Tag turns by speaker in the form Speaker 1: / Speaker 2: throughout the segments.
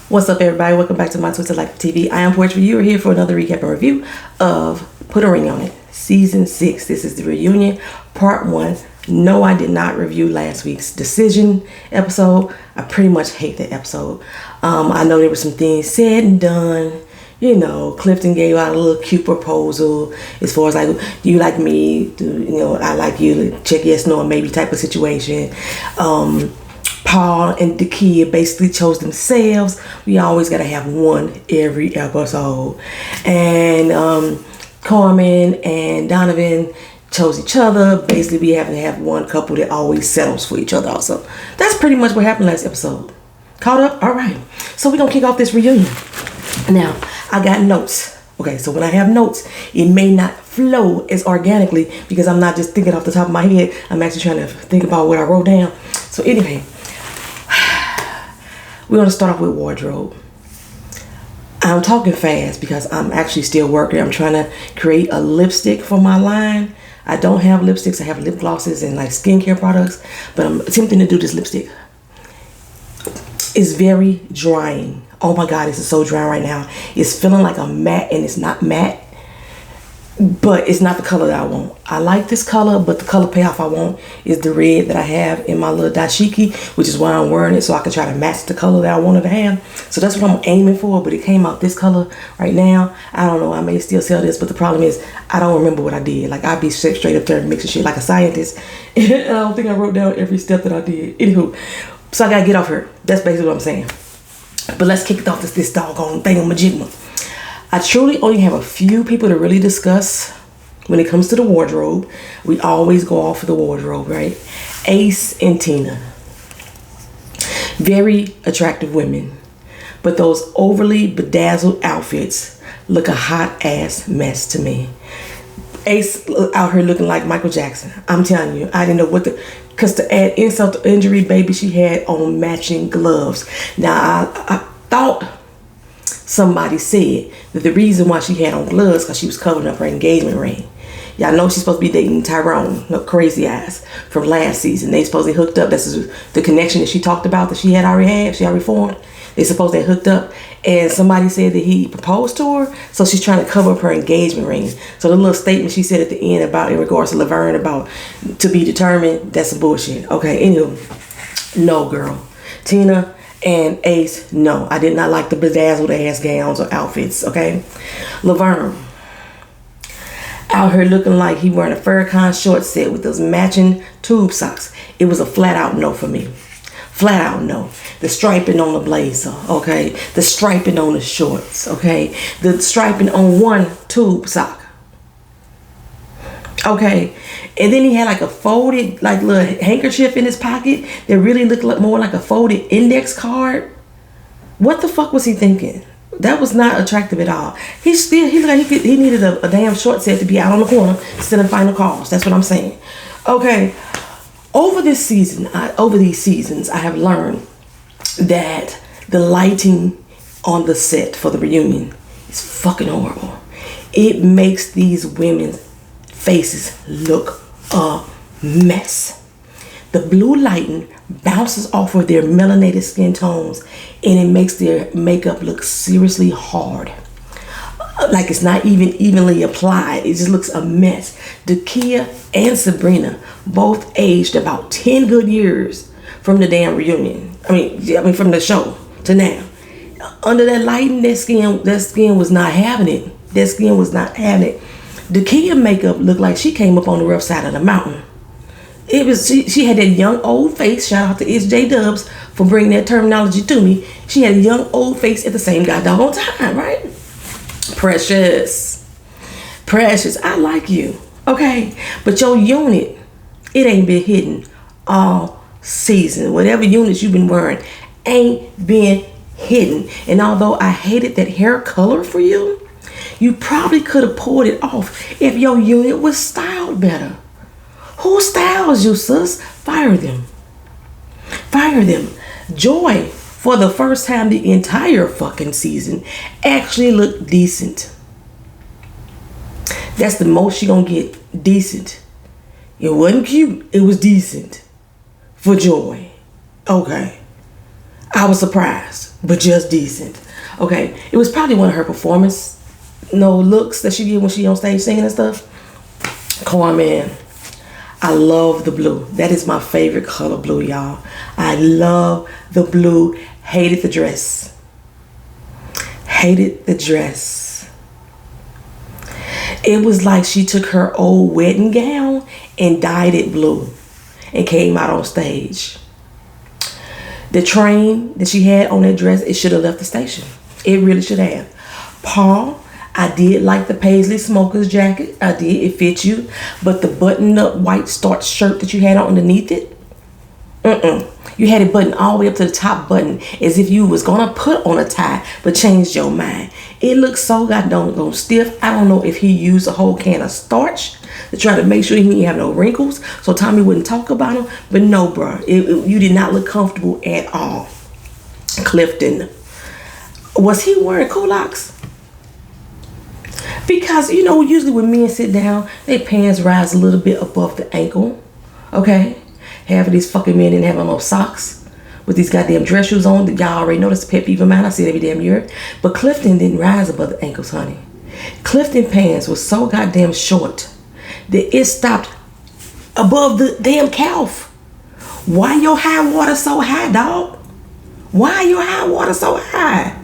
Speaker 1: What's up, everybody? Welcome back to my Twisted Life TV. I am Poetry. You are here for another recap and review of Put a Ring on It, Season 6. This is the reunion, Part 1. No, I did not review last week's decision episode. I pretty much hate that episode. I know there were some things said and done. You know, Clifton gave out a little cute proposal as far as like, do you like me? I like you. Check yes, no, or maybe type of situation. Paul and Dakia basically chose themselves. We always gotta have one every episode. And Corman and Donovan chose each other. Basically, we have to have one couple that always settles for each other also. That's pretty much what happened last episode. Caught up? All right. So we're gonna kick off this reunion. Now, I got notes. Okay, so when I have notes, it may not flow as organically because I'm not just thinking off the top of my head. I'm actually trying to think about what I wrote down. So anyway, we're going to start off with wardrobe. I'm talking fast because I'm actually still working. I'm trying to create a lipstick for my line. I don't have lipsticks. I have lip glosses and like skincare products, but I'm attempting to do this lipstick. It's very drying. Oh my God, this is so dry right now. It's feeling like a matte, and it's not matte, but it's not the color that I want. I like this color, but the color payoff I want is the red that I have in my little dashiki, which is why I'm wearing it, so I can try to match the color that I wanted to have. So that's what I'm aiming for, but it came out this color right now. I don't know, I may still sell this, but the problem is I don't remember what I did. Like, I'd be straight up there mixing shit like a scientist, and I don't think I wrote down every step that I did. Anywho, so I gotta get off her. That's basically what I'm saying. But let's kick it off this doggone thingamajigma. I truly only have a few people to really discuss when it comes to the wardrobe. We always go off of the wardrobe, right? Ace and Tina. Very attractive women. But those overly bedazzled outfits look a hot ass mess to me. Ace out here looking like Michael Jackson. I'm telling you, I didn't know what the... Because to add insult to injury, baby, she had on matching gloves. Now, I thought somebody said that the reason why she had on gloves because she was covering up her engagement ring. Y'all know she's supposed to be dating Tyrone, no crazy ass, from last season. They supposedly hooked up. This is the connection that she talked about that she already formed. They supposed they hooked up, and somebody said that he proposed to her, so she's trying to cover up her engagement ring. So the little statement she said at the end about in regards to Laverne about to be determined, that's some bullshit. Okay, anyway, no, girl. Tina and Ace, no. I did not like the bedazzled ass gowns or outfits, okay? Laverne, out here looking like he wearing a Furcon short set with those matching tube socks. It was a flat out no for me. Flat out no. The striping on the blazer, okay? The striping on the shorts, okay? The striping on one tube sock. Okay, and then he had like a folded like little handkerchief in his pocket that really looked like more like a folded index card. What the fuck was he thinking? That was not attractive at all. He looked like he needed a damn short set to be out on the corner instead of final calls. That's what I'm saying. Okay, over these seasons, I have learned that the lighting on the set for the reunion is fucking horrible. It makes these women's faces look a mess. The blue lighting bounces off of their melanated skin tones, and it makes their makeup look seriously hard. Like it's not even evenly applied. It just looks a mess. Dakia and Sabrina both aged about 10 good years from the damn reunion. I mean from the show to now. Under that lighting, that skin was not having it. That skin was not having it. Dakia makeup looked like she came up on the rough side of the mountain. It was she had that young old face. Shout out to SJ Dubs for bringing that terminology to me. She had a young old face at the same goddamn time, right? Precious, I like you, okay? But your unit, it ain't been hitting all season. Whatever units you've been wearing ain't been hitting. And although I hated that hair color for you, you probably could have pulled it off if your unit was styled better. Who styles you, sis? Fire them. Fire them. Joy, for the first time the entire fucking season, actually looked decent. That's the most she gonna get. Decent. It wasn't cute. It was decent. For Joy. Okay. I was surprised, but just decent. Okay, it was probably one of her performance, looks that she did when she on stage singing and stuff. Corman, I love the blue. That is my favorite color, blue, y'all. I love the blue. Hated the dress. Hated the dress. It was like she took her old wedding gown and dyed it blue and came out on stage. The train that she had on that dress, it should have left the station. It really should have. Paul, I did like the paisley smoker's jacket. I did. It fit you. But the button-up white starched shirt that you had on underneath it, you had it buttoned all the way up to the top button as if you was going to put on a tie but changed your mind. It looked so goddamn stiff. I don't know if he used a whole can of starch to try to make sure he didn't have no wrinkles so Tommy wouldn't talk about him. But no, bro. You did not look comfortable at all. Clifton. Was he wearing culottes? Because, usually when men sit down, their pants rise a little bit above the ankle. Okay? Half of these fucking men didn't have on no socks with these goddamn dress shoes on. That y'all already know that's a pet peeve of mine. I see it every damn year. But Clifton didn't rise above the ankles, honey. Clifton pants was so goddamn short that it stopped above the damn calf. Why your high water so high, dog? Why your high water so high?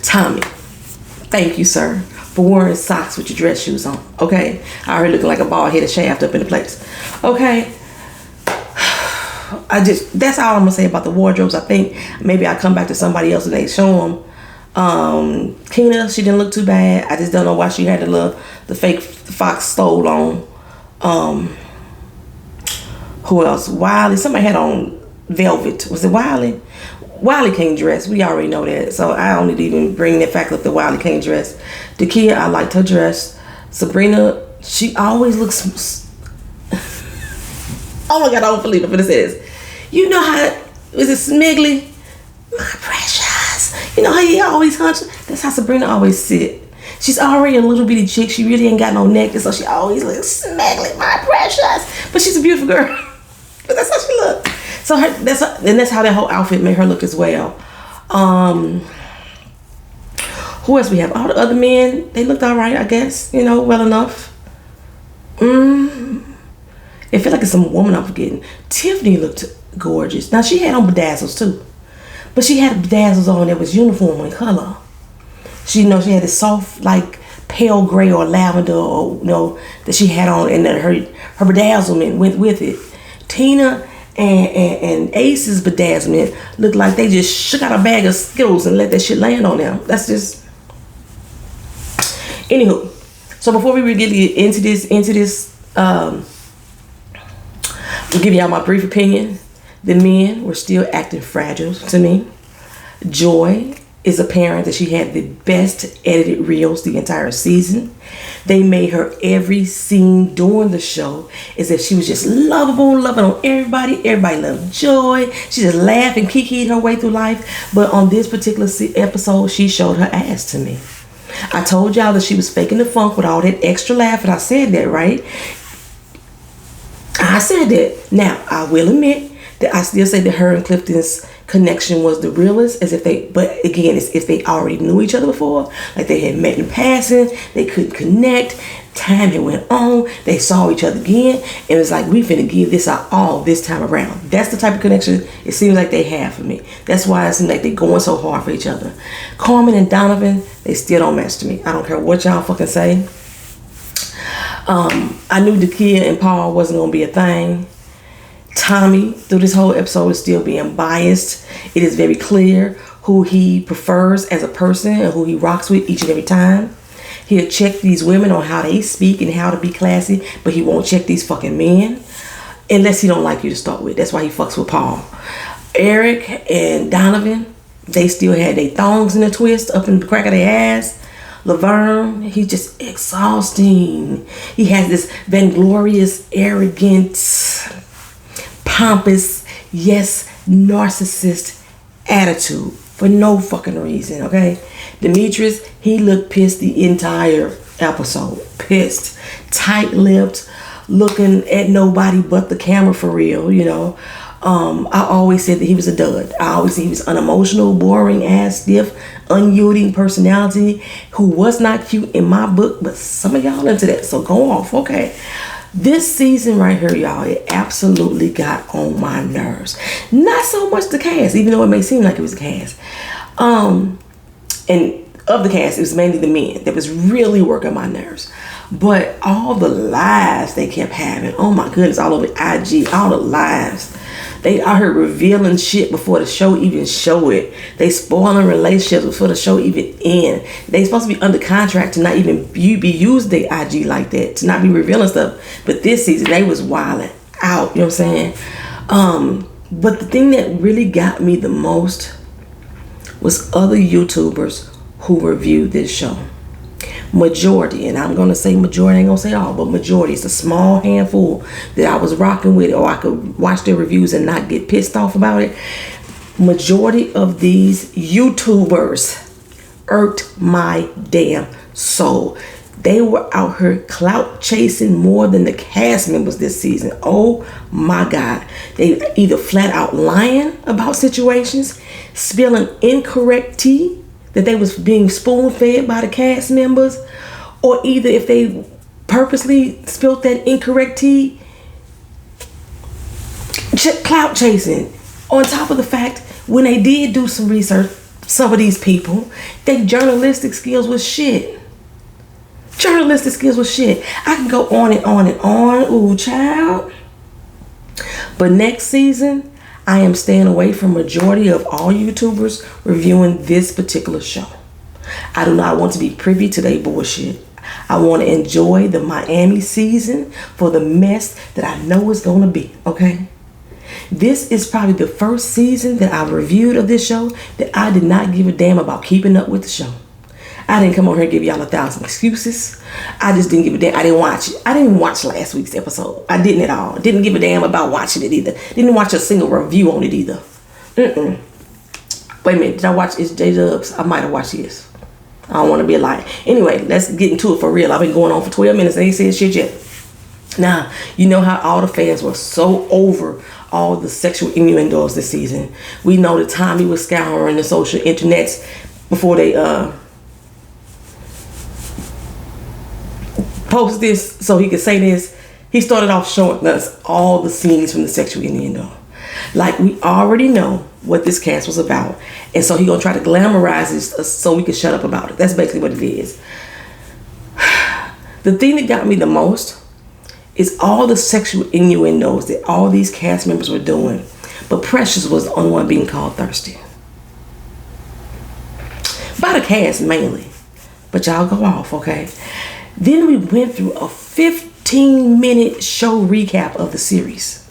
Speaker 1: Tommy, thank you, sir, for wearing socks with your dress shoes on. Okay, I already looking like a bald-headed shaft up in the place. Okay, that's all I'm gonna say about the wardrobes. I think maybe I'll come back to somebody else and they show them. Kina, she didn't look too bad. I just don't know why she had the fake fox stole on. Who else? Wiley. Somebody had on velvet. Was it Wiley? Wiley can't dress. We already know that. So I don't need to even bring that fact up that Wiley can't dress. Dakia, I liked her dress. Sabrina, she always looks... Oh my God, I don't believe it for this is. You know how... Is it Smiggly? My precious. You know how you always hunch? That's how Sabrina always sit. She's already a little bitty chick. She really ain't got no neck. So she always looks Smiggly, my precious. But she's a beautiful girl. But that's how she looks. So that's how that whole outfit made her look as well. Who else we have? All the other men, they looked all right, I guess. Well enough. It felt like it's some woman I'm forgetting. Tiffany looked gorgeous. Now she had on bedazzles too, but she had bedazzles on that was uniform in color. She she had this soft like pale gray or lavender or that she had on, and then her bedazzlement went with it. Tina and Ace's bedazzlement looked like they just shook out a bag of Skittles and let that shit land on them. That's just... Anywho, so before we really get into this, I'll give y'all my brief opinion. The men were still acting fragile to me. Joy is apparent that she had the best edited reels the entire season. They made her every scene during the show as if she was just lovable, loving on everybody. Everybody loved Joy. She just laughed and kikied her way through life. But on this particular episode, she showed her ass to me. I told y'all that she was faking the funk with all that extra laugh, and I said that, right? I said that. Now, I will admit that I still say that her and Clifton's connection was the realest, but again, it's if they already knew each other before, like they had met in passing, they couldn't connect, time had went on, they saw each other again, and it was like, we finna give this our all this time around. That's the type of connection it seems like they have for me. That's why it seems like they're going so hard for each other. Corman and Donovan, they still don't match to me. I don't care what y'all fucking say. I knew Dakia and Paul wasn't gonna be a thing. Tommy, through this whole episode, is still being biased. It is very clear who he prefers as a person and who he rocks with each and every time. He'll check these women on how they speak and how to be classy, but he won't check these fucking men unless he don't like you to start with. That's why he fucks with Paul. Eric and Donovan, they still had their thongs in a twist up in the crack of their ass. Laverne, he's just exhausting. He has this vainglorious, arrogant, pompous, yes, narcissist attitude for no fucking reason, okay? Demetrius, he looked pissed the entire episode. Pissed. Tight-lipped. looking at nobody but the camera for real, you know. I always said that he was a dud. I always said he was unemotional, boring ass, stiff, unyielding personality who was not cute in my book, but some of y'all into that, so go off, okay? This season right here, y'all, it absolutely got on my nerves. Not so much the cast, even though it may seem like it was the cast. And of the cast, it was mainly the men that was really working my nerves. But all the lies they kept having, oh my goodness, all over IG, all the lies. They out here revealing shit before the show even show it. They spoiling relationships before the show even end. They supposed to be under contract to not even be using their IG like that, to not be revealing stuff. But this season, they was wilding out, you know what I'm saying? But the thing that really got me the most was other YouTubers who reviewed this show. Majority, and I'm gonna say majority, I ain't gonna say all, but majority, it's a small handful that I was rocking with, or I could watch their reviews and not get pissed off about it. Majority of these YouTubers irked my damn soul. They were out here clout chasing more than the cast members this season. Oh my God. They either flat out lying about situations, spilling incorrect tea that they was being spoon-fed by the cast members, or either if they purposely spilled that incorrect tea, clout chasing. On top of the fact, when they did do some research, some of these people, their journalistic skills was shit. Journalistic skills was shit. I can go on and on and on. Ooh, child. But next season, I am staying away from majority of all YouTubers reviewing this particular show. I do not want to be privy to their bullshit. I want to enjoy the Miami season for the mess that I know is going to be, okay? This is probably the first season that I've reviewed of this show that I did not give a damn about keeping up with the show. I didn't come on here and give y'all 1,000 excuses. I just didn't give a damn. I didn't watch it. I didn't watch last week's episode. I didn't at all. Didn't give a damn about watching it either. Didn't watch a single review on it either. Wait a minute. Did I watch It's J-Dubs? I might have watched this. I don't want to be a liar. Anyway, let's get into it for real. I've been going on for 12 minutes and ain't said shit yet. Now, you know how all the fans were so over all the sexual innuendos this season. We know that Tommy was scouring the social internets before they post this so he could say this. He started off showing us all the scenes from the sexual innuendo. Like, we already know what this cast was about, and so he gonna try to glamorize it so we can shut up about it. That's basically what it is. The thing that got me the most is all the sexual innuendos that all these cast members were doing, but Precious was the only one being called thirsty. By the cast mainly, but y'all go off, okay? Then we went through a 15-minute show recap of the series.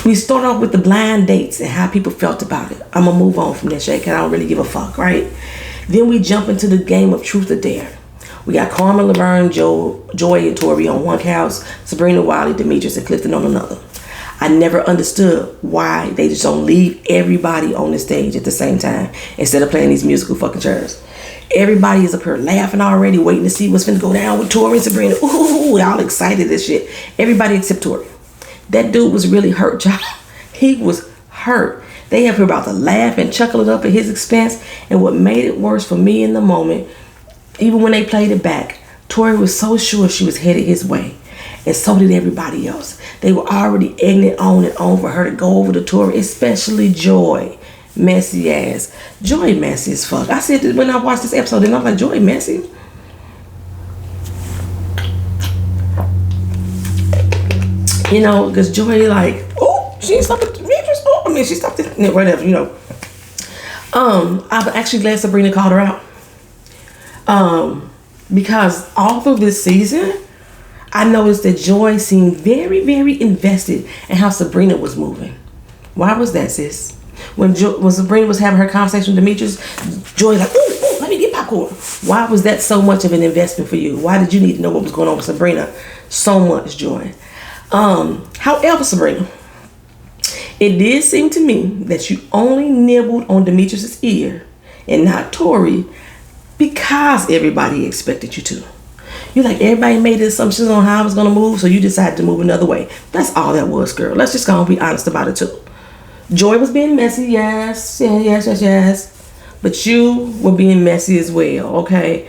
Speaker 1: We start off with the blind dates and how people felt about it. I'm gonna move on from that shit because I don't really give a fuck, right? Then we jump into the game of Truth or Dare. We got Carmen, Laverne, Joy, and Tori on one couch, Sabrina, Wiley, Demetrius, and Clifton on another. I never understood why they just don't leave everybody on the stage at the same time instead of playing these musical fucking chairs. Everybody is up here laughing already, waiting to see what's finna go down with Tori and Sabrina. Ooh, y'all excited as shit. Everybody except Tori. That dude was really hurt, y'all. He was hurt. They up here about to laugh and chuckle it up at his expense. And what made it worse for me in the moment, even when they played it back, Tori was so sure she was headed his way. And so did everybody else. They were already egging it on and on for her to go over to Tori, especially Joy. Messy ass. Joy messy as fuck. I said that when I watched this episode, and I was like, Joy messy? You know, because Joy like, oh, she stopped it. Oh, I mean, she stopped it. Whatever, you know. I'm actually glad Sabrina called her out. Because all through this season, I noticed that Joy seemed very, very invested in how Sabrina was moving. Why was that, sis? When Sabrina was having her conversation with Demetrius, Joy like, ooh, let me get popcorn. Why was that so much of an investment for you? Why did you need to know what was going on with Sabrina so much, Joy? However, Sabrina, it did seem to me that you only nibbled on Demetrius's ear and not Tori because everybody expected you to. You like everybody made assumptions on how I was gonna move, so you decided to move another way. That's all that was, girl. Let's just go and be honest about it too. Joy was being messy, yes. But you were being messy as well, okay?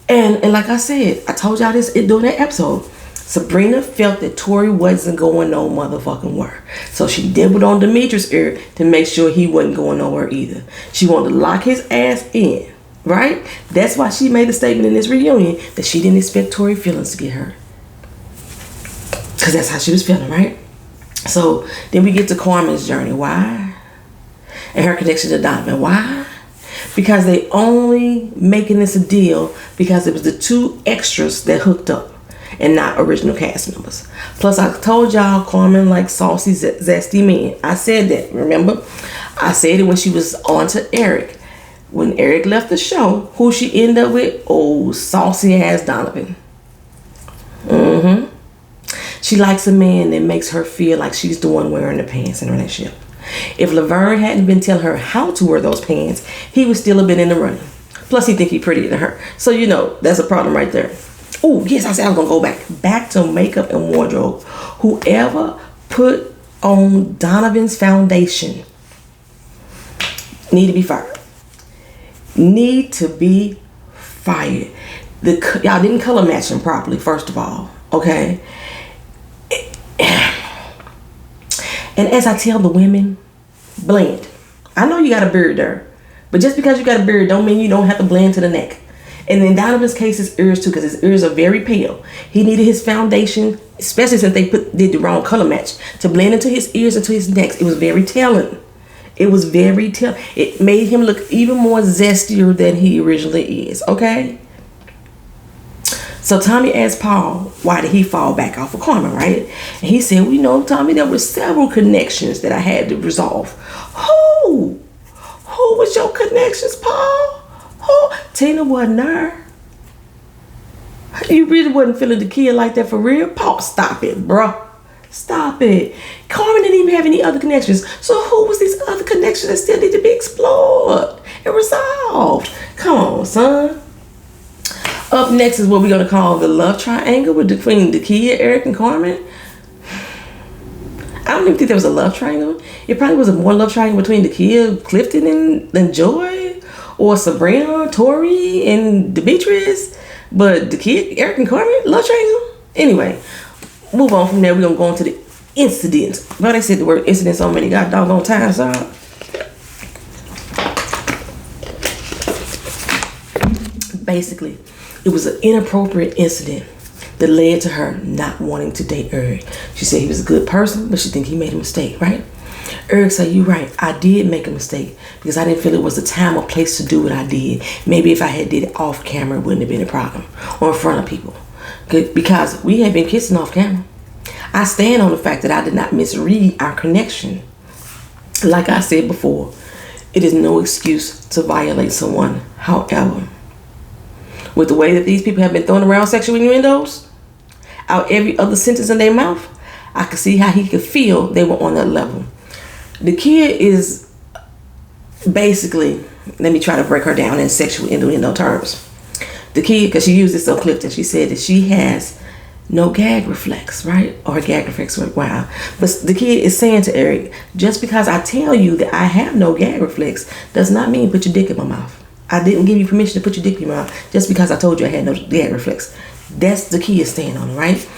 Speaker 1: And like I said, I told y'all this during that episode. Sabrina felt that Tori wasn't going no motherfucking where. So she dibbled on Demetrius' ear to make sure he wasn't going nowhere either. She wanted to lock his ass in, right? That's why she made a statement in this reunion that she didn't expect Tori feelings to get hurt. Because that's how she was feeling, right? So then we get to Corman's journey. Why? And her connection to Donovan. Why? Because they only making this a deal because it was the 2 extras that hooked up and not original cast members. Plus, I told y'all Corman like saucy, zesty men. I said that, remember? I said it when she was on to Eric. When Eric left the show, who she ended up with? Oh, saucy ass Donovan. She likes a man that makes her feel like she's the one wearing the pants in a relationship. If Laverne hadn't been telling her how to wear those pants, he would still have been in the running. Plus, he think he prettier than her. So, you know, that's a problem right there. Oh, yes, I said I was going to go back to makeup and wardrobe. Whoever put on Donovan's foundation need to be fired. Need to be fired. Y'all didn't color match him properly, first of all. Okay? And as I tell the women, blend. I know you got a beard there, but just because you got a beard don't mean you don't have to blend to the neck. And in Donovan's case, his ears too, because his ears are very pale. He needed his foundation, especially since they did the wrong color match, to blend into his ears and to his neck. It was very telling. It made him look even more zestier than he originally is. Okay. So Tommy asked Paul, why did he fall back off of Corman, right? And he said, well, you know, Tommy, there were several connections that I had to resolve. Who was your connections, Paul? Who? Tina wasn't there. You really wasn't feeling the kid like that for real? Paul, stop it, bro. Stop it. Corman didn't even have any other connections. So who was these other connections that still need to be explored and resolved? Come on, son. Up next is what we're going to call the love triangle between the kid, Eric, and Corman. I don't even think there was a love triangle. It probably was a more love triangle between the kid, Clifton, and Joy, or Sabrina, Tori, and Demetrius. But the kid, Eric, and Corman, love triangle. Anyway, move on from there. We're going to go into the incident. Well, they said the word incident so many goddamn times, huh? Basically, it was an inappropriate incident that led to her not wanting to date Eric. She said he was a good person, but she think he made a mistake, right? Eric said, you're right. I did make a mistake because I didn't feel it was the time or place to do what I did. Maybe if I had did it off camera, it wouldn't have been a problem, or in front of people. Because we had been kissing off camera. I stand on the fact that I did not misread our connection. Like I said before, it is no excuse to violate someone. However, with the way that these people have been throwing around sexual innuendos out every other sentence in their mouth, I could see how he could feel they were on that level. The kid is basically, let me try to break her down in sexual innuendo terms. The kid, because she used this on Clifton, she said that she has no gag reflex, right? Or her gag reflex went wild. But the kid is saying to Eric, just because I tell you that I have no gag reflex does not mean put your dick in my mouth. I didn't give you permission to put your dick in your mouth just because I told you I had no gag reflex. That's the kid stand on it, right?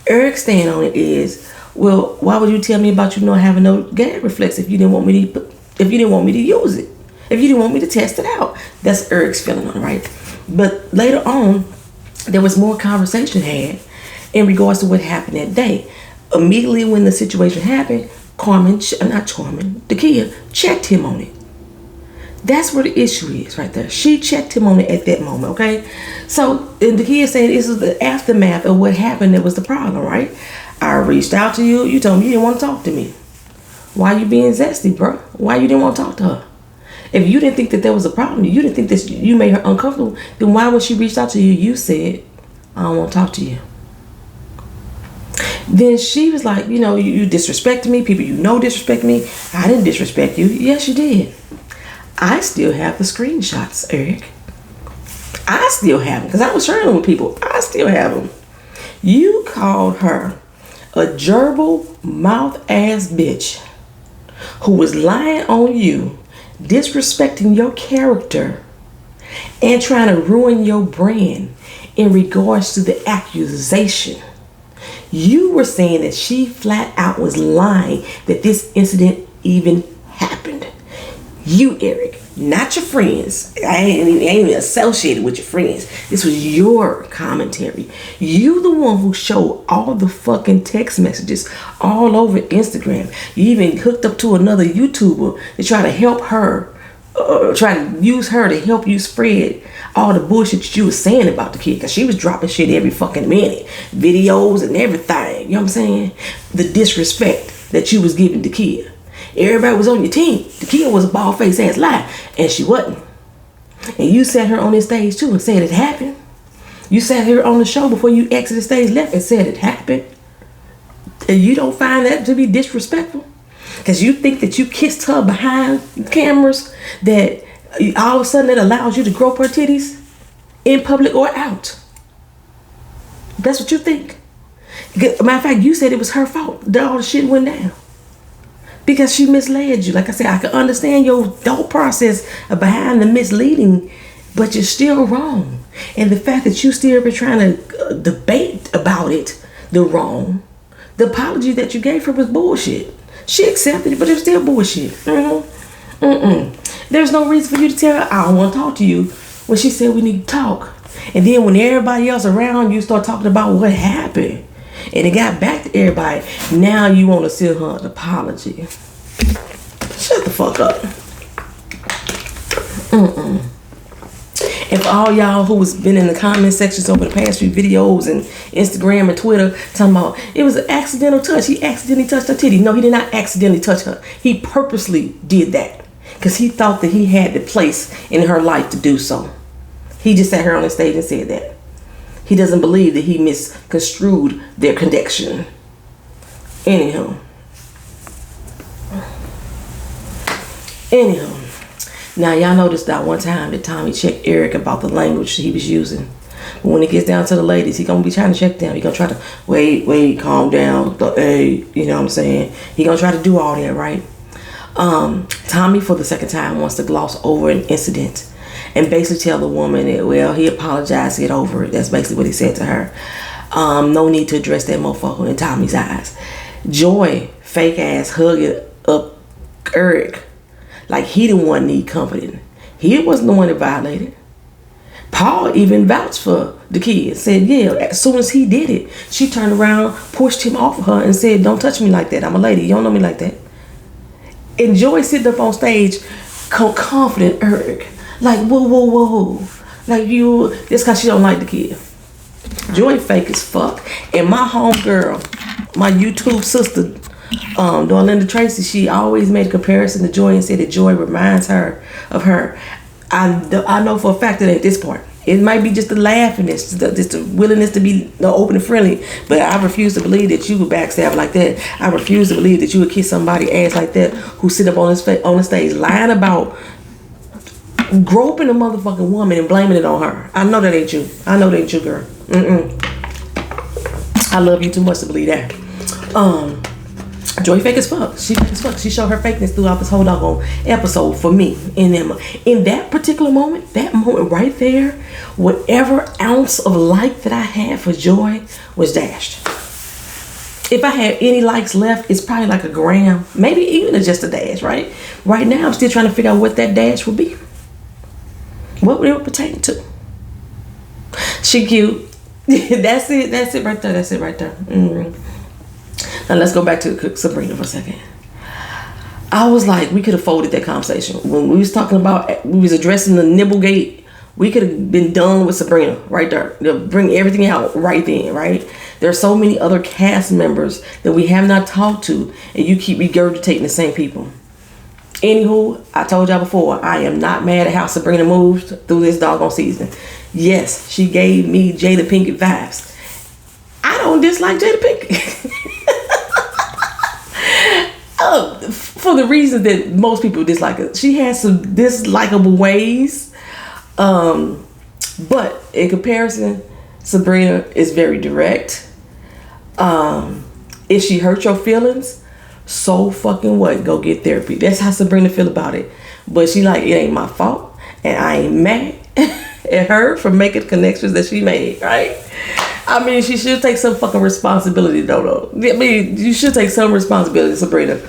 Speaker 1: Eric's stand on it is, well, why would you tell me about you not having no gag reflex if you didn't want me to use it? If you didn't want me to test it out? That's Eric's feeling on it, right? But later on, there was more conversation had in regards to what happened that day. Immediately when the situation happened, the kid checked him on it. That's where the issue is right there. She checked him on it at that moment, okay? So, and the kid said this is the aftermath of what happened that was the problem, right? I reached out to you. You told me you didn't want to talk to me. Why you being zesty, bro? Why you didn't want to talk to her? If you didn't think that there was a problem, you didn't think that you made her uncomfortable, then why when she reached out to you, you said, I don't want to talk to you. Then she was like, you know, you disrespected me. People you know disrespect me. I didn't disrespect you. Yes, you did. I still have the screenshots, Eric. I still have them because I was sharing them with people. I still have them. You called her a gerbil mouth ass bitch who was lying on you, disrespecting your character, and trying to ruin your brand in regards to the accusation. You were saying that she flat out was lying that this incident even happened. You, Eric, not your friends. I ain't even associated with your friends. This was your commentary. You the one who showed all the fucking text messages all over Instagram. You even hooked up to another YouTuber to try to help her, try to use her to help you spread all the bullshit that you was saying about the kid, because she was dropping shit every fucking minute, videos and everything. You know what I'm saying? The disrespect that you was giving the kid. Everybody was on your team. The kid was a bald-faced ass lie, and she wasn't. And you sat her on this stage too and said it happened. You sat here on the show before you exited stage left and said it happened. And you don't find that to be disrespectful? Because you think that you kissed her behind cameras, that all of a sudden it allows you to grope her titties in public or out. That's what you think. Matter of fact, you said it was her fault that all the shit went down. Because she misled you. Like I said, I can understand your thought process behind the misleading, but you're still wrong. And the fact that you still been trying to debate about it, the wrong, the apology that you gave her was bullshit. She accepted it, but it's still bullshit. There's no reason for you to tell her, I don't want to talk to you, when she said we need to talk. And then when everybody else around you start talking about what happened, and it got back to everybody, now you want to send her an apology. Shut the fuck up. And for all y'all who has been in the comment sections over the past few videos and Instagram and Twitter talking about it was an accidental touch, he accidentally touched her titty. No, he did not accidentally touch her. He purposely did that because he thought that he had the place in her life to do so. He just sat here on the stage and said that. He doesn't believe that he misconstrued their connection. Anyhow. Now y'all noticed that one time that Tommy checked Eric about the language he was using. But when it gets down to the ladies, he gonna be trying to check them. He gonna try to wait, calm down. Hey, you know what I'm saying? He gonna try to do all that, right? Tommy, for the second time, wants to gloss over an incident and basically tell the woman that, well, he apologized, get over it. That's basically what he said to her. No need to address that motherfucker in Tommy's eyes. Joy, fake ass, hugging up Eric like he the one need comforting. He wasn't the one that violated. Paul even vouched for the kid. Said, yeah, as soon as he did it, she turned around, pushed him off of her and said, don't touch me like that. I'm a lady. You don't know me like that. And Joy sitting up on stage, confident Eric. Like, whoa. Like, you, just because she don't like the kid. Joy fake as fuck. And my homegirl, my YouTube sister, Darlinda Tracy, she always made a comparison to Joy and said that Joy reminds her of her. I know for a fact that at this point, it might be just the laughiness, just the willingness to be open and friendly, but I refuse to believe that you would backstab like that. I refuse to believe that you would kiss somebody's ass like that who sit up on the stage lying about groping a motherfucking woman and blaming it on her. I know that ain't you. I know that ain't you, girl. I love you too much to believe that. Joy fake as fuck. She fake as fuck. She showed her fakeness throughout this whole doggone episode for me. And in that particular moment, that moment right there, whatever ounce of like that I had for Joy was dashed. If I had any likes left, it's probably like a gram, maybe even just a dash, right? Right now, I'm still trying to figure out what that dash would be. What would it pertain to? She cute. That's it right there. Now let's go back to Sabrina for a second. I was like, we could have folded that conversation. When we was talking about, we was addressing the Nibblegate, we could have been done with Sabrina right there. They'll bring everything out right then, right? There are so many other cast members that we have not talked to, and you keep regurgitating the same people. Anywho, I told y'all before, I am not mad at how Sabrina moved through this doggone season. Yes, she gave me Jada Pinkett vibes. I don't dislike Jada Pinkett. For the reason that most people dislike her. She has some dislikable ways. But in comparison, Sabrina is very direct. If she hurt your feelings, so fucking what? Go get therapy. That's how Sabrina feel about it. But she like, it ain't my fault, and I ain't mad at her for making connections that she made, right? I mean, she should take some fucking responsibility, though. I mean, you should take some responsibility, Sabrina.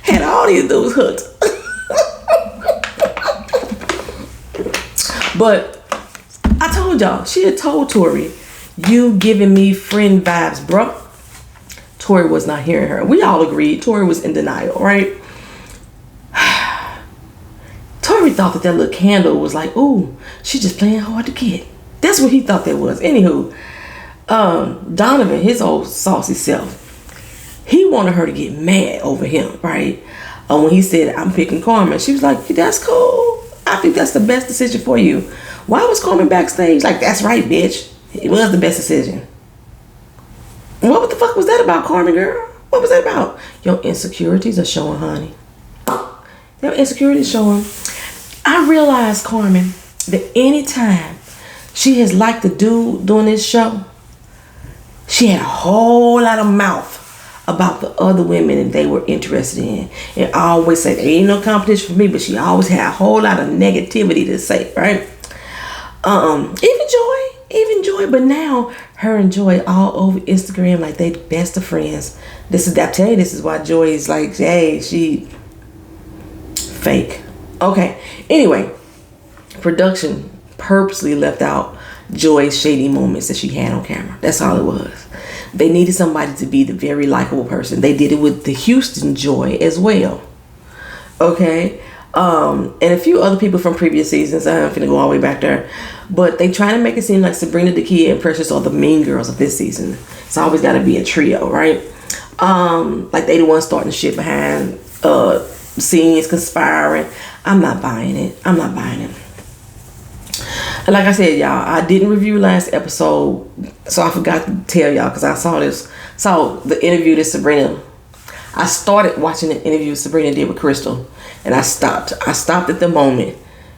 Speaker 1: Had all these dudes hooked. But I told y'all, she had told Tori, you giving me friend vibes, bro. Tori was not hearing her. We all agreed Tori was in denial, right? Tori thought that little candle was like, ooh, she just playing hard to get. That's what he thought that was. Anywho, Donovan, his old saucy self, he wanted her to get mad over him, right? When he said, I'm picking Corman, she was like, that's cool. I think that's the best decision for you. Why was Corman backstage? Like, that's right, bitch. It was the best decision. What the fuck was that about, Corman, girl? What was that about? Your insecurities are showing, honey. Your insecurities showing. I realized, Corman, that anytime she has liked the dude doing this show, she had a whole lot of mouth about the other women that they were interested in. And I always say, there ain't no competition for me, but she always had a whole lot of negativity to say, right? Even Joy, but now her and Joy all over Instagram like they best of friends. I tell you, this is why Joy is like, hey, she fake. Okay, anyway, production purposely left out Joy's shady moments that she had on camera. That's all it was. They needed somebody to be the very likable person. They did it with the Houston Joy as well. Okay, and a few other people from previous seasons. I'm finna go all the way back there, but they try to make it seem like Sabrina, Dakia, and Precious are the mean girls of this season. It's always got to be a trio, right? Like they the ones starting shit behind scenes, conspiring. I'm not buying it. And like I said, y'all, I didn't review last episode, so I forgot to tell y'all because I saw the interview that Sabrina. I started watching the interview Sabrina did with Crystal, and I stopped. I stopped at the moment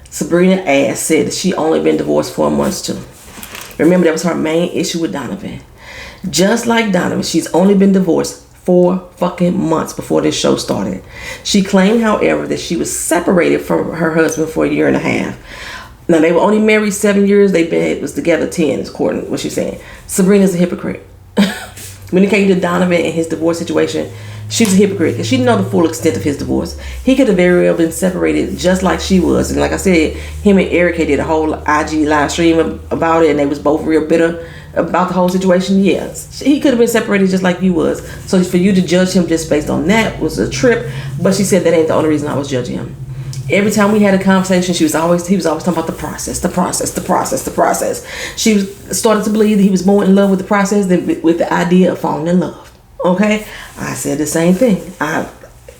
Speaker 1: Sabrina ass said that she only been divorced 4 months too. Remember, that was her main issue with Donovan. Just like Donovan, she's only been divorced 4 fucking months before this show started. She claimed, however, that she was separated from her husband for 1.5 years. Now, they were only married 7 years. Was together 10, according to what she's saying. Sabrina's a hypocrite. When it came to Donovan and his divorce situation, she's a hypocrite because she didn't know the full extent of his divorce. He could have very well been separated just like she was. And like I said, him and Erica did a whole IG live stream about it, and they was both real bitter about the whole situation. Yes, he could have been separated just like you was. So for you to judge him just based on that was a trip. But she said that ain't the only reason I was judging him. Every time we had a conversation, he was always talking about the process. She started to believe that he was more in love with the process than with the idea of falling in love. Okay? I said the same thing.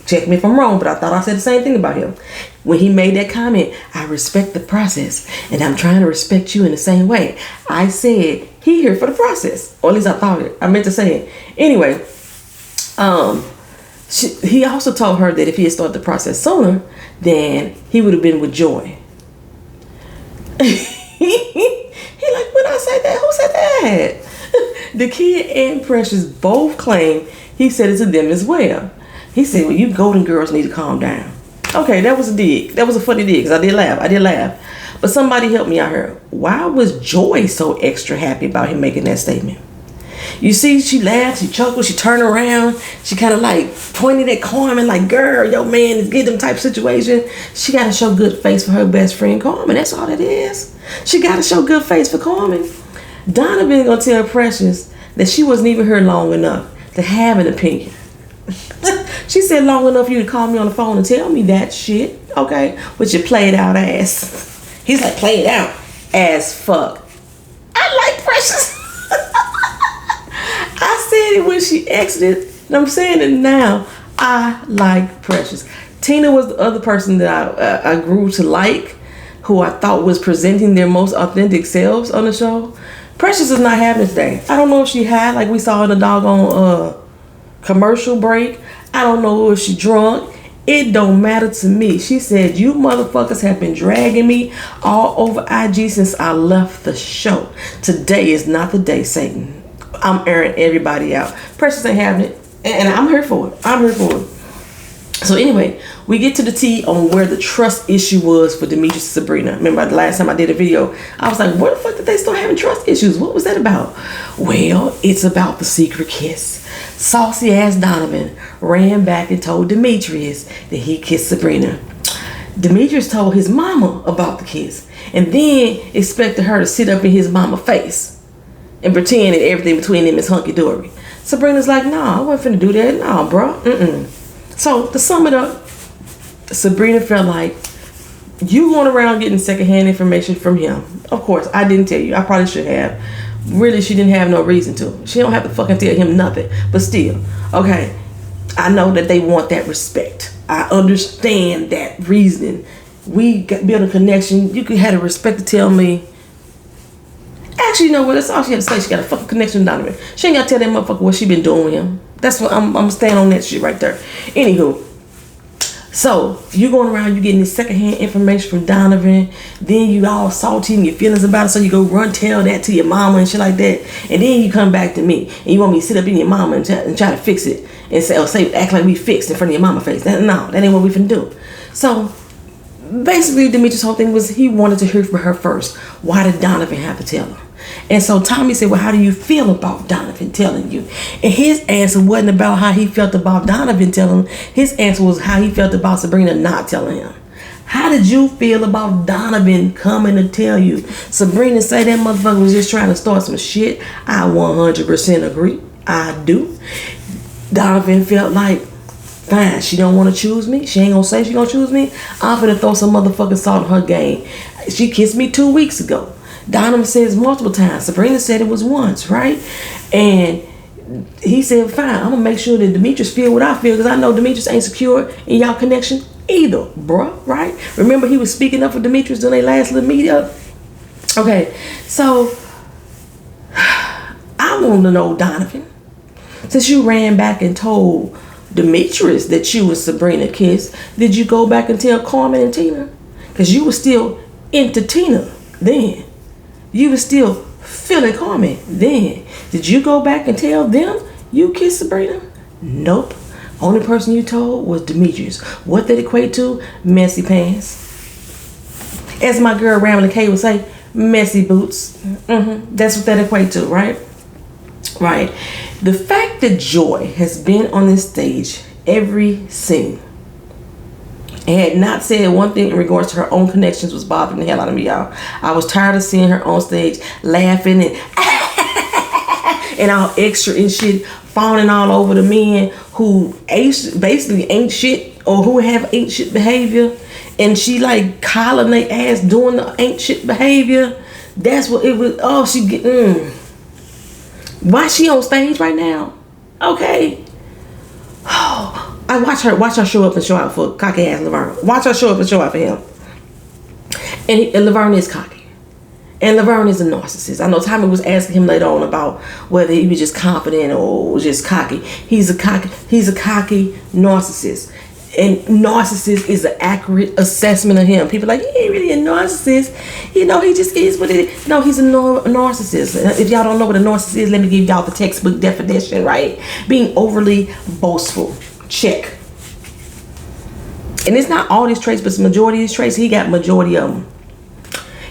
Speaker 1: Check me if I'm wrong, but I thought I said the same thing about him. When he made that comment, I respect the process, and I'm trying to respect you in the same way. I said, he here for the process. Or at least I thought it. I meant to say it. Anyway, he also told her that if he had started the process sooner, then he would have been with Joy. He like, when I said that, who said that? The kid and Precious both claim he said it to them as well. He said, well, you golden girls need to calm down. Okay, that was a dig. That was a funny dig, because I did laugh. But somebody help me out here. Why was Joy so extra happy about him making that statement? You see, she laughed, she chuckled, she turned around, she kind of like pointed at Corman like, girl, your man is getting them type situation. She got to show good face for her best friend Corman. That's all it is. She got to show good face for Corman. Donovan gonna tell Precious that she wasn't even here long enough to have an opinion. She said long enough for you to call me on the phone and tell me that shit, okay? With your played out ass. He's like, played out as fuck. I like Precious. I said it when she exited, and I'm saying it now. I like Precious. Tina was the other person that I grew to like, who I thought was presenting their most authentic selves on the show. Precious is not having it today. I don't know if she had, like we saw in the doggone commercial break. I don't know if she drunk. It don't matter to me. She said, you motherfuckers have been dragging me all over IG since I left the show. Today is not the day, Satan. I'm airing everybody out. Precious ain't having it. And I'm here for it. I'm here for it. So anyway, we get to the T on where the trust issue was for Demetrius and Sabrina. Remember the last time I did a video, I was like, where the fuck did they start having trust issues? What was that about? Well, it's about the secret kiss. Saucy ass Donovan ran back and told Demetrius that he kissed Sabrina. Demetrius told his mama about the kiss and then expected her to sit up in his mama's face and pretend that everything between them is hunky-dory. Sabrina's like, nah, I wasn't finna do that. Nah, bro. So to sum it up, Sabrina felt like you going around getting secondhand information from him. Of course, I didn't tell you. I probably should have. Really, she didn't have no reason to. She don't have to fucking tell him nothing. But still, okay, I know that they want that respect. I understand that reasoning. We build a connection. You could have the respect to tell me. Actually, you know what? That's all she had to say. She got a fucking connection with Donovan. She ain't got to tell that motherfucker what she been doing with him. That's what I'm staying on that shit right there. Anywho, so you going around, you getting this secondhand information from Donovan, then you all salty in your feelings about it, so you go run tell that to your mama and shit like that, and then you come back to me and you want me to sit up in your mama and try to fix it and say act like we fixed in front of your mama face. No, that ain't what we finna do. So basically, Demetrius' whole thing was he wanted to hear from her first. Why did Donovan have to tell her? And so Tommy said, well, how do you feel about Donovan telling you? And his answer wasn't about how he felt about Donovan telling him. His answer was how he felt about Sabrina not telling him. How did you feel about Donovan coming to tell you? Sabrina say that motherfucker was just trying to start some shit. I 100% agree. I do. Donovan felt like, fine, she don't want to choose me. She ain't gonna say she gonna choose me. I'm finna throw some motherfucking salt in her game. She kissed me 2 weeks ago. Donovan says multiple times. Sabrina said it was once, right? And he said, fine, I'm gonna make sure that Demetrius feel what I feel, because I know Demetrius ain't secure in y'all connection either, bruh, right? Remember he was speaking up for Demetrius during their last little meet up? Okay, so I want to know, Donovan, since you ran back and told Demetrius that you and Sabrina kissed, did you go back and tell Corman and Tina? Because you were still into Tina then. You were still feeling Corman then. Did you go back and tell them you kissed Sabrina? Nope. Only person you told was Demetrius. What that equate to? Messy pants. As my girl Ramlin K would say, messy boots. That's what that equate to, right? Right. The fact that Joy has been on this stage every scene and had not said one thing in regards to her own connections was bothering the hell out of me, y'all. I was tired of seeing her on stage laughing and and all extra and shit, fawning all over the men who basically ain't shit or who have ain't shit behavior, and she like collaring their ass doing the ain't shit behavior. That's what it was. Oh, she get why she on stage right now? Okay. Oh, I watch her show up and show out for cocky ass Laverne. Watch her show up and show out for him. And Laverne is cocky. And Laverne is a narcissist. I know Tommy was asking him later on about whether he was just confident or just cocky. He's a cocky narcissist. And narcissist is an accurate assessment of him. People are like, he ain't really a narcissist. You know, he just is what it is. No, he's a narcissist. If y'all don't know what a narcissist is, let me give y'all the textbook definition, right? Being overly boastful. Check. And it's not all these traits, but the majority of these traits, he got majority of them.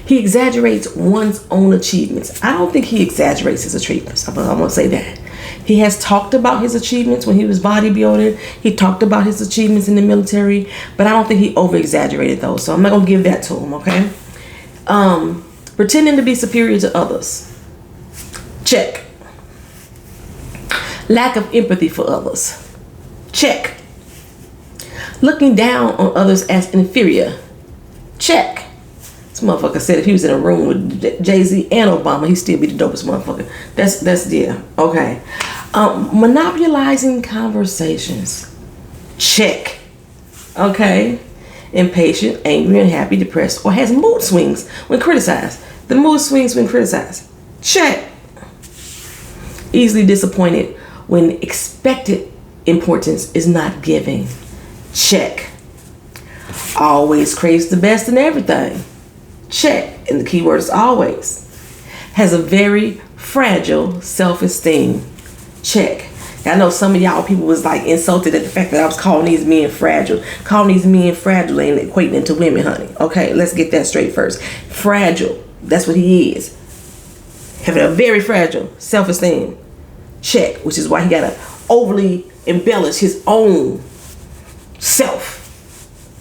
Speaker 1: He exaggerates one's own achievements. I don't think he exaggerates his achievements. I'm going to say that. He has talked about his achievements when he was bodybuilding. He talked about his achievements in the military, but I don't think he over-exaggerated those. So I'm not going to give that to him, okay? Pretending to be superior to others. Check. Lack of empathy for others. Check. Looking down on others as inferior. Check. This motherfucker said if he was in a room with Jay-Z and Obama, he'd still be the dopest motherfucker. That's yeah. Okay. Monopolizing conversations. Check. Okay. Impatient, angry, unhappy, depressed, or has mood swings when criticized. The mood swings when criticized. Check. Easily disappointed when expected importance is not given. Check. Always craves the best in everything. Check. And the key word is always. Has a very fragile self-esteem. Check. I know some of y'all people was like insulted at the fact that I was calling these men fragile. Calling these men fragile ain't equating into women, honey. Okay, let's get that straight first. Fragile. That's what he is. Having a very fragile self-esteem. Check. Which is why he gotta overly embellish his own self.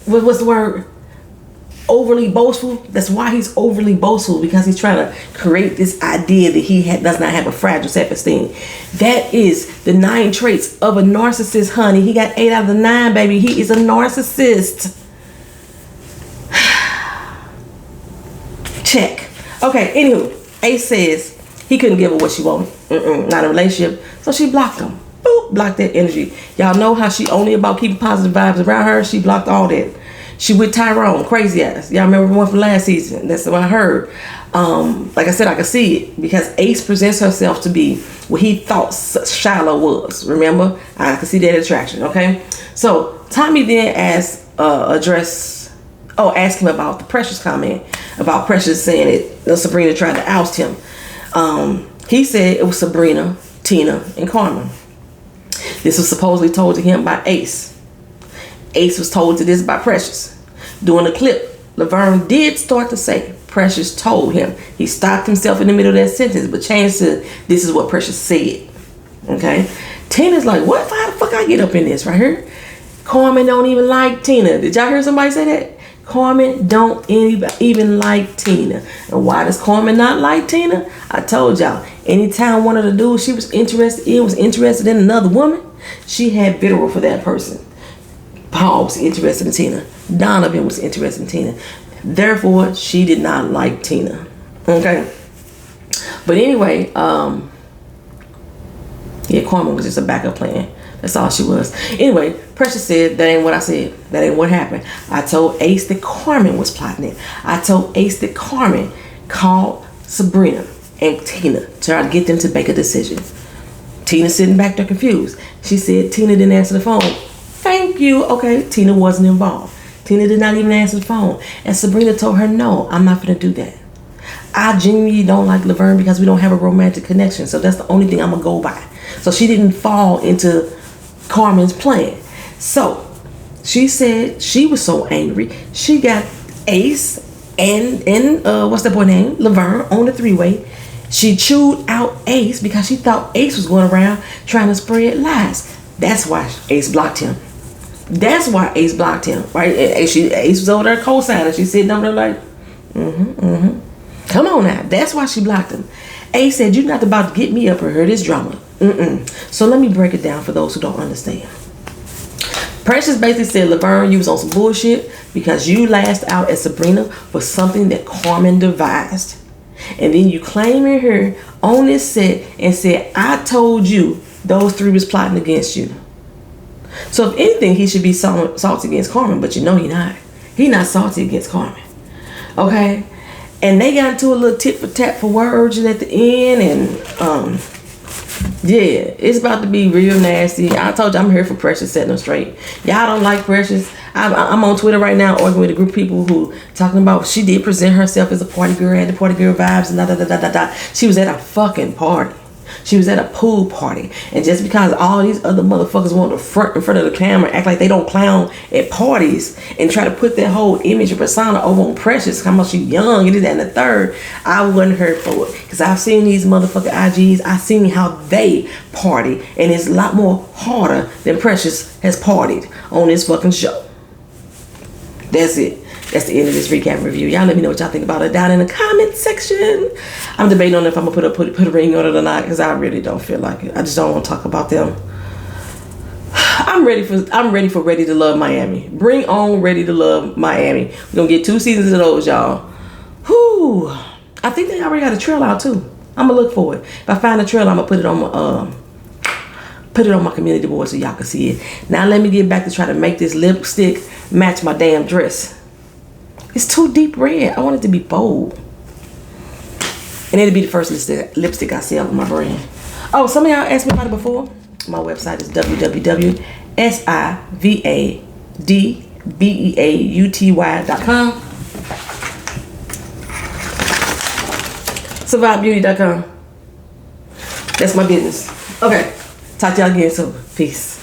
Speaker 1: What's the word? Overly boastful. That's why he's overly boastful, because he's trying to create this idea that he does not have a fragile self-esteem. That is the 9 traits of a narcissist, honey. He got 8 out of the 9, baby. He is a narcissist. Check. Okay, anywho, Ace says he couldn't give her what she wanted. Not a relationship. So she blocked him. Boop, blocked that energy. Y'all know how she only about keeping positive vibes around her. She blocked all that. She with Tyrone, crazy ass. Y'all remember one from last season? That's what I heard. Like I said, I could see it because Ace presents herself to be what he thought Shiloh was. Remember? I could see that attraction. Okay. So Tommy then asked him about the Precious comment about Precious saying that Sabrina tried to oust him. He said it was Sabrina, Tina, and Carmen. This was supposedly told to him by Ace. Ace was told to this by Precious. During the clip, Laverne did start to say Precious told him. He stopped himself in the middle of that sentence, but changed to this is what Precious said. Okay? Tina's like, what? How the fuck I get up in this right here? Corman don't even like Tina. Did y'all hear somebody say that? Corman don't even like Tina. And why does Corman not like Tina? I told y'all, anytime one of the dudes she was interested in another woman, she had vitriol for that person. Paul was interested in Tina. Donovan was interested in Tina. Therefore, she did not like Tina. Okay. But anyway, Corman was just a backup plan. That's all she was. Anyway, Precious said, that ain't what I said. That ain't what happened. I told Ace that Corman was plotting it. I told Ace that Corman called Sabrina and Tina to try to get them to make a decision. Tina sitting back there confused. She said Tina didn't answer the phone. Thank you. Okay, Tina wasn't involved. Tina did not even answer the phone. And Sabrina told her, no, I'm not going to do that. I genuinely don't like Laverne because we don't have a romantic connection. So that's the only thing I'm going to go by. So she didn't fall into Carmen's plan. So she said she was so angry. She got Ace and what's that boy name? Laverne on the 3-way. She chewed out Ace because she thought Ace was going around trying to spread lies. That's why Ace blocked him. That's why Ace blocked him, right? Ace was over there co-signing. She's sitting over there like, Come on now. That's why she blocked him. Ace said, you're not about to get me up or hear this drama. So let me break it down for those who don't understand. Precious basically said, Laverne, you was on some bullshit because you lashed out at Sabrina for something that Corman devised. And then you claim in here on this set and said, I told you those 3 was plotting against you. So if anything, he should be salty against Corman, but you know he not. He not salty against Corman. Okay? And they got into a little tit for tat for words at the end, and yeah, it's about to be real nasty. I told you I'm here for Precious, setting them straight. Y'all don't like Precious. I'm on Twitter right now arguing with a group of people who talking about she did present herself as a party girl, had the party girl vibes, and da. She was at a fucking party. She was at a pool party, and just because all these other motherfuckers want to front in front of the camera, act like they don't clown at parties, and try to put their whole image and persona over on Precious, how much she young and this, that, and the third, I wasn't here for it. Because I've seen these motherfucking IGs, I've seen how they party, and it's a lot more harder than Precious has partied on this fucking show. That's it. That's the end of this recap review. Y'all let me know what y'all think about it down in the comment section. I'm debating on if I'm gonna put a ring on it or not, because I really don't feel like it. I just don't want to talk about them. I'm ready for Ready to Love Miami. Bring on Ready to Love Miami. We're gonna get 2 seasons of those, y'all. Whew. I think they already got a trailer out too. I'm gonna look for it. If I find a trailer, I'm gonna put it on my community board so y'all can see it. Now let me get back to try to make this lipstick match my damn dress. It's too deep red. I want it to be bold. And it'll be the first lipstick I sell on my brand. Oh, some of y'all asked me about it before. My website is www.siva DBEAUTY.com. SurviveBeauty.com. That's my business. Okay. Talk to y'all again soon. Peace.